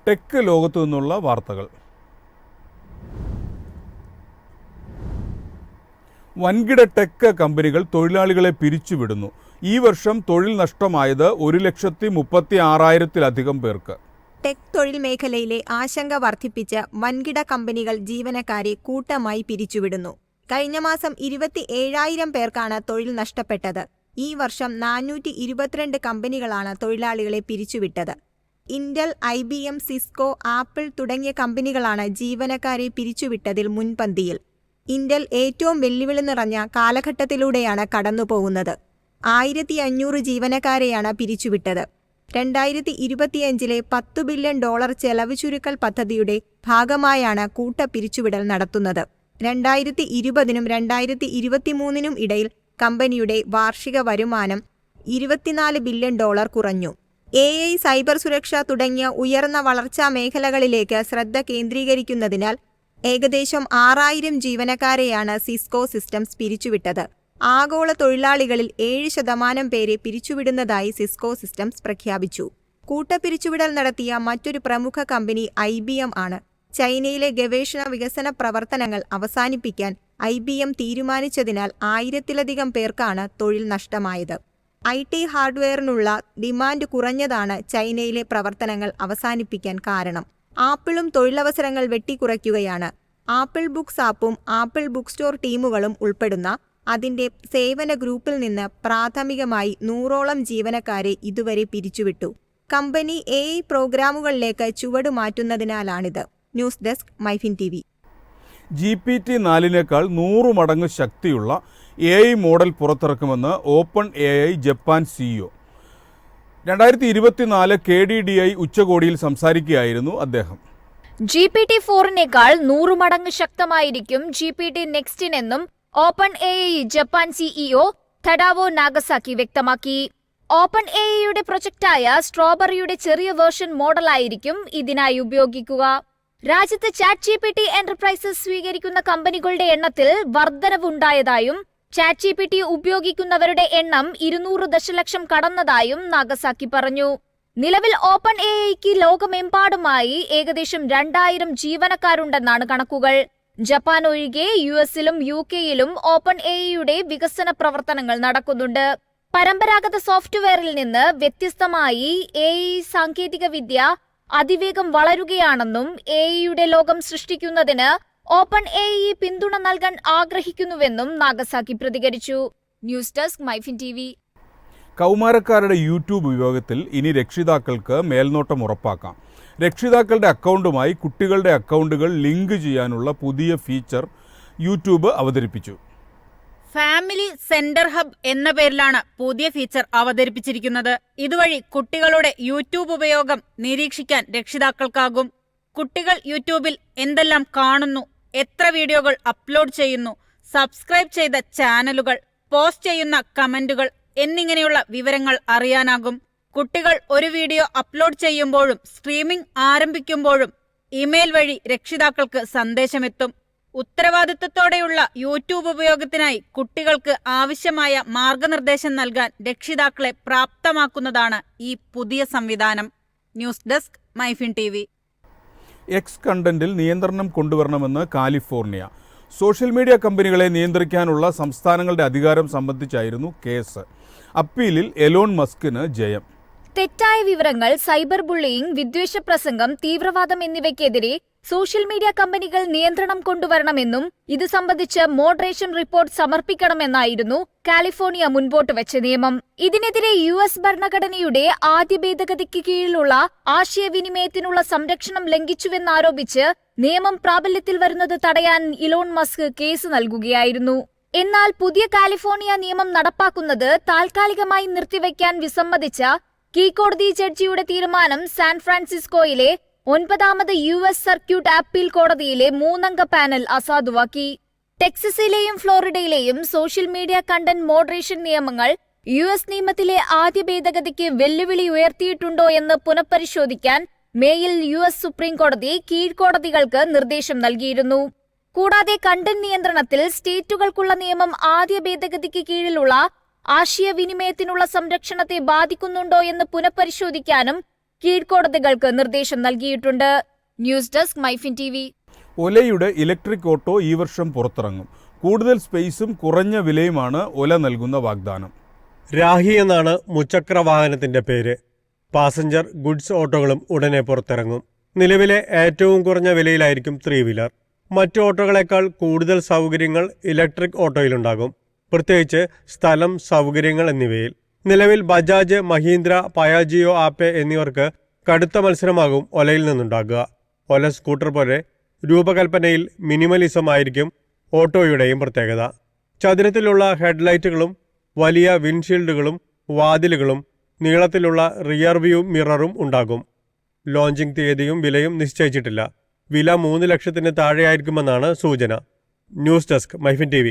Tech ലോകത്തു നിന്നുള്ള വാർത്തകൾ. വൻകിട ടെക് കമ്പനികൾ തൊഴിലാളികളെ പിരിച്ചുവിടുന്നു. ഈ വർഷം തൊഴിൽ നഷ്ടമായത് 1,36,000-ലധികം പേർക്ക്. ടെക് തൊഴിൽ മേഖലയിലെ ആശങ്ക വർദ്ധിപ്പിച്ച് വൻകിട കമ്പനികൾ ജീവനക്കാരെ കൂട്ടമായി പിരിച്ചുവിടുന്നു. കഴിഞ്ഞ മാസം 27,000 പേർക്കാണ് തൊഴിൽ നഷ്ടപ്പെട്ടത്. ഈ വർഷം 422 കമ്പനികളാണ് തൊഴിലാളികളെ പിരിച്ചുവിട്ടത്. ഇന്റൽ, IBM, സിസ്കോ, ആപ്പിൾ തുടങ്ങിയ കമ്പനികളാണ് ജീവനക്കാരെ പിരിച്ചുവിട്ടതിൽ മുൻപന്തിയിൽ. ഇന്റൽ ഏറ്റവും വെല്ലുവിളി നിറഞ്ഞ കാലഘട്ടത്തിലൂടെയാണ് കടന്നുപോകുന്നത്. 1,500 ജീവനക്കാരെയാണ് പിരിച്ചുവിട്ടത്. 2025 $10 ബില്യൺ ചെലവ് ചുരുക്കൽ പദ്ധതിയുടെ ഭാഗമായാണ് കൂട്ട പിരിച്ചുവിടൽ നടത്തുന്നത്. 2020-നും 2023-നും ഇടയിൽ കമ്പനിയുടെ വാർഷിക വരുമാനം $24 ബില്യൺ കുറഞ്ഞു. AI, സൈബർ സുരക്ഷ തുടങ്ങിയ ഉയർന്ന വളർച്ചാ മേഖലകളിലേക്ക് ശ്രദ്ധ കേന്ദ്രീകരിക്കുന്നതിനാൽ ഏകദേശം 6,000 ജീവനക്കാരെയാണ് സിസ്കോ സിസ്റ്റംസ് പിരിച്ചുവിട്ടത്. ആഗോള തൊഴിലാളികളിൽ 7% പേരെ പിരിച്ചുവിടുന്നതായി സിസ്കോ സിസ്റ്റംസ് പ്രഖ്യാപിച്ചു. കൂട്ടപ്പിരിച്ചുവിടൽ നടത്തിയ മറ്റൊരു പ്രമുഖ കമ്പനി IBM ആണ്. ചൈനയിലെ ഗവേഷണ വികസന പ്രവർത്തനങ്ങൾ അവസാനിപ്പിക്കാൻ IBM തീരുമാനിച്ചതിനാൽ 1,000-ലധികം പേർക്കാണ് തൊഴിൽ നഷ്ടമായത്. IT ഹാർഡ്വെയറിനുള്ള ഡിമാൻഡ് കുറഞ്ഞതാണ് ചൈനയിലെ പ്രവർത്തനങ്ങൾ അവസാനിപ്പിക്കാൻ കാരണം. ആപ്പിളും തൊഴിലവസരങ്ങൾ വെട്ടിക്കുറയ്ക്കുകയാണ്. ആപ്പിൾ ബുക്സ് ആപ്പും ആപ്പിൾ ബുക്ക് സ്റ്റോർ ടീമുകളും ഉൾപ്പെടുന്ന അതിന്റെ സേവന ഗ്രൂപ്പിൽ നിന്ന് പ്രാഥമികമായി 100ഓളം ജീവനക്കാരെ ഇതുവരെ പിരിച്ചുവിട്ടു. കമ്പനി AI പ്രോഗ്രാമുകളിലേക്ക് ചുവടുമാറ്റുന്നതിനാലാണിത്. News desk, Myfin TV. GPT-4 100 മടങ്ങ് ശക്തിയുള്ള AI മോഡൽ പുറത്തിറക്കുമെന്ന് OpenAI ജപ്പാൻ CEO. 2024 KDDI ഉച്ചകോടിയിൽ സംസാരിക്കുകയായിരുന്നു അദ്ദേഹം. GPT-4 100 മടങ്ങ് ശക്തമായിരിക്കും GPT നെക്സ്റ്റിനെന്നും OpenAI Japan CEO Tadao Nagasaki വ്യക്തമാക്കി. OpenAIയുടെ പ്രൊജക്റ്റായ സ്ട്രോബറിയുടെ ചെറിയ വേർഷൻ മോഡലായിരിക്കും ഇതിനായി ഉപയോഗിക്കുക. രാജ്യത്ത് ChatGPT എന്റർപ്രൈസസ് സ്വീകരിക്കുന്ന കമ്പനികളുടെ എണ്ണത്തിൽ വർധനവുണ്ടായതായും ChatGPT ഉപയോഗിക്കുന്നവരുടെ എണ്ണം 200 ദശലക്ഷം കടന്നതായും നാഗസാക്കി പറഞ്ഞു. നിലവിൽ OpenAIക്ക് ലോകമെമ്പാടുമായി ഏകദേശം 2,000 ജീവനക്കാരുണ്ടെന്നാണ് കണക്കുകൾ. ജപ്പാൻ ഒഴികെ US-ലും UK-യിലും OpenAIയുടെ വികസന പ്രവർത്തനങ്ങൾ നടക്കുന്നുണ്ട്. പരമ്പരാഗത സോഫ്റ്റ്വെയറിൽ നിന്ന് വ്യത്യസ്തമായി AI സാങ്കേതികവിദ്യ അതിവേഗം വളരുകയാണെന്നും AIയുടെ ലോകം സൃഷ്ടിക്കുന്നതിന് OpenAI പിന്തുണ നൽകാൻ ആഗ്രഹിക്കുന്നുവെന്നും നാഗസാക്കി പ്രതികരിച്ചു. News desk, Myfin TV. കൗമാരക്കാരുടെ യൂട്യൂബ് ഉപയോഗത്തിൽ ഇനി രക്ഷിതാക്കൾക്ക് മേൽനോട്ടം ഉറപ്പാക്കാം. രക്ഷിതാക്കളുടെ അക്കൗണ്ടുമായി കുട്ടികളുടെ അക്കൗണ്ടുകൾ ലിങ്ക് ചെയ്യാനുള്ള പുതിയ ഫീച്ചർ യൂട്യൂബ് അവതരിപ്പിച്ചു. ഫാമിലി സെന്റർ ഹബ് എന്ന പേരിലാണ് പുതിയ ഫീച്ചർ അവതരിപ്പിച്ചിരിക്കുന്നത്. ഇതുവഴി കുട്ടികളുടെ യൂട്യൂബ് ഉപയോഗം നിരീക്ഷിക്കാൻ രക്ഷിതാക്കൾക്കാകും. കുട്ടികൾ യൂട്യൂബിൽ എന്തെല്ലാം കാണുന്നു, എത്ര വീഡിയോകൾ അപ്ലോഡ് ചെയ്യുന്നു, സബ്സ്ക്രൈബ് ചെയ്ത ചാനലുകൾ, പോസ്റ്റ് ചെയ്യുന്ന കമന്റുകൾ എന്നിങ്ങനെയുള്ള വിവരങ്ങൾ അറിയാനാകും. കുട്ടികൾ ഒരു വീഡിയോ അപ്ലോഡ് ചെയ്യുമ്പോഴും സ്ട്രീമിംഗ് ആരംഭിക്കുമ്പോഴും ഇമെയിൽ വഴി രക്ഷിതാക്കൾക്ക് സന്ദേശമെത്തും. ഉത്തരവാദിത്തത്തോടെയുള്ള യൂട്യൂബ് ഉപയോഗത്തിനായി കുട്ടികൾക്ക് ആവശ്യമായ മാർഗനിർദ്ദേശം നൽകാൻ രക്ഷിതാക്കളെ പ്രാപ്തമാക്കുന്നതാണ് ഈ പുതിയ സംവിധാനം. News desk, Myfin TV. X കണ്ടന്റിൽ നിയന്ത്രണം കൊണ്ടുവരണമെന്ന് കാലിഫോർണിയ. സോഷ്യൽ മീഡിയ കമ്പനികളെ നിയന്ത്രിക്കാനുള്ള സംസ്ഥാനങ്ങളുടെ അധികാരം സംബന്ധിച്ചായിരുന്നു കേസ്. അപ്പീലിൽ എലോൺ മസ്കിന് ജയം. തെറ്റായ വിവരങ്ങൾ, സൈബർ ബുള്ളിയിങ്, വിദ്വേഷ പ്രസംഗം, തീവ്രവാദം എന്നിവയ്ക്കെതിരെ സോഷ്യൽ മീഡിയ കമ്പനികൾ നിയന്ത്രണം കൊണ്ടുവരണമെന്നും ഇത് സംബന്ധിച്ച് മോഡറേഷൻ റിപ്പോർട്ട് സമർപ്പിക്കണമെന്നായിരുന്നു കാലിഫോർണിയ മുൻപോട്ട് വെച്ച നിയമം. ഇതിനെതിരെ US ഭരണഘടനയുടെ ആദ്യ ഭേദഗതിക്ക് കീഴിലുള്ള ആശയവിനിമയത്തിനുള്ള സംരക്ഷണം ലംഘിച്ചുവെന്നാരോപിച്ച് നിയമം പ്രാബല്യത്തിൽ വരുന്നത് തടയാൻ ഇലോൺ മസ്ക് കേസ് നൽകുകയായിരുന്നു. എന്നാൽ പുതിയ കാലിഫോർണിയ നിയമം നടപ്പാക്കുന്നത് താൽക്കാലികമായി നിർത്തിവെക്കാൻ വിസമ്മതിച്ച കീഴ്ക്കോടതി ജഡ്ജിയുടെ തീരുമാനം സാൻ ഫ്രാൻസിസ്കോയിലെ 9ാമത് US സർക്യൂട്ട് അപ്പീൽ കോടതിയിലെ 3-അംഗ പാനൽ അസാധുവാക്കി. ടെക്സസിലെയും ഫ്ലോറിഡയിലെയും സോഷ്യൽ മീഡിയ കണ്ടന്റ് മോഡറേഷൻ നിയമങ്ങൾ US നിയമത്തിലെ ആദ്യ ഭേദഗതിക്ക് വെല്ലുവിളി ഉയർത്തിയിട്ടുണ്ടോ എന്ന് പുനഃപരിശോധിക്കാൻ മേയിൽ US സുപ്രീം കോടതി കീഴ്ക്കോടതികൾക്ക് നിർദ്ദേശം നൽകിയിരുന്നു. കൂടാതെ കണ്ടന്റ് നിയന്ത്രണത്തിൽ സ്റ്റേറ്റുകൾക്കുള്ള നിയമം ആദ്യ ഭേദഗതിക്ക് കീഴിലുള്ള ആശയവിനിമയത്തിനുള്ള സംരക്ഷണത്തെ ബാധിക്കുന്നുണ്ടോ എന്ന് പുനഃപരിശോധിക്കാനും കീഴ്ക്കോടതികൾക്ക് നിർദ്ദേശം നൽകിയിട്ടുണ്ട്. News desk Myfin TV. ഒലയുടെ ഇലക്ട്രിക് ഓട്ടോ ഈ വർഷം പുറത്തിറങ്ങും. കൂടുതൽ സ്പേസും കുറഞ്ഞ വിലയുമാണ് ഒല നൽകുന്ന വാഗ്ദാനം. രാഹി എന്നാണ് മുച്ചക്ര വാഹനത്തിന്റെ പേര്. പാസഞ്ചർ ഗുഡ്സ് ഓട്ടോകളും ഉടനെ പുറത്തിറങ്ങും. നിലവിലെ ഏറ്റവും കുറഞ്ഞ വിലയിലായിരിക്കും 3 വീലർ. മറ്റു ഓട്ടോകളെക്കാൾ കൂടുതൽ സൗകര്യങ്ങൾ ഇലക്ട്രിക് ഓട്ടോയിലുണ്ടാകും, പ്രത്യേകിച്ച് സ്ഥലം, സൗകര്യങ്ങൾ എന്നിവയിൽ. നിലവിൽ ബജാജ്, മഹീന്ദ്ര, പയാജിയോ, ആപ്പെ എന്നിവർക്ക് കടുത്ത മത്സരമാകും ഒലയിൽ നിന്നുണ്ടാകുക. ഒല സ്കൂട്ടർ പോലെ രൂപകൽപ്പനയിൽ മിനിമലിസം ആയിരിക്കും ഓട്ടോയുടെയും പ്രത്യേകത. ചതുരത്തിലുള്ള ഹെഡ്ലൈറ്റുകളും വലിയ വിൻഷീൽഡുകളും വാതിലുകളും നീളത്തിലുള്ള റിയർ വ്യൂ മിററും ഉണ്ടാകും. ലോഞ്ചിങ് തീയതിയും വിലയും നിശ്ചയിച്ചിട്ടില്ല. വില 3 ലക്ഷത്തിന് താഴെയായിരിക്കുമെന്നാണ് സൂചന. News desk Myfin TV.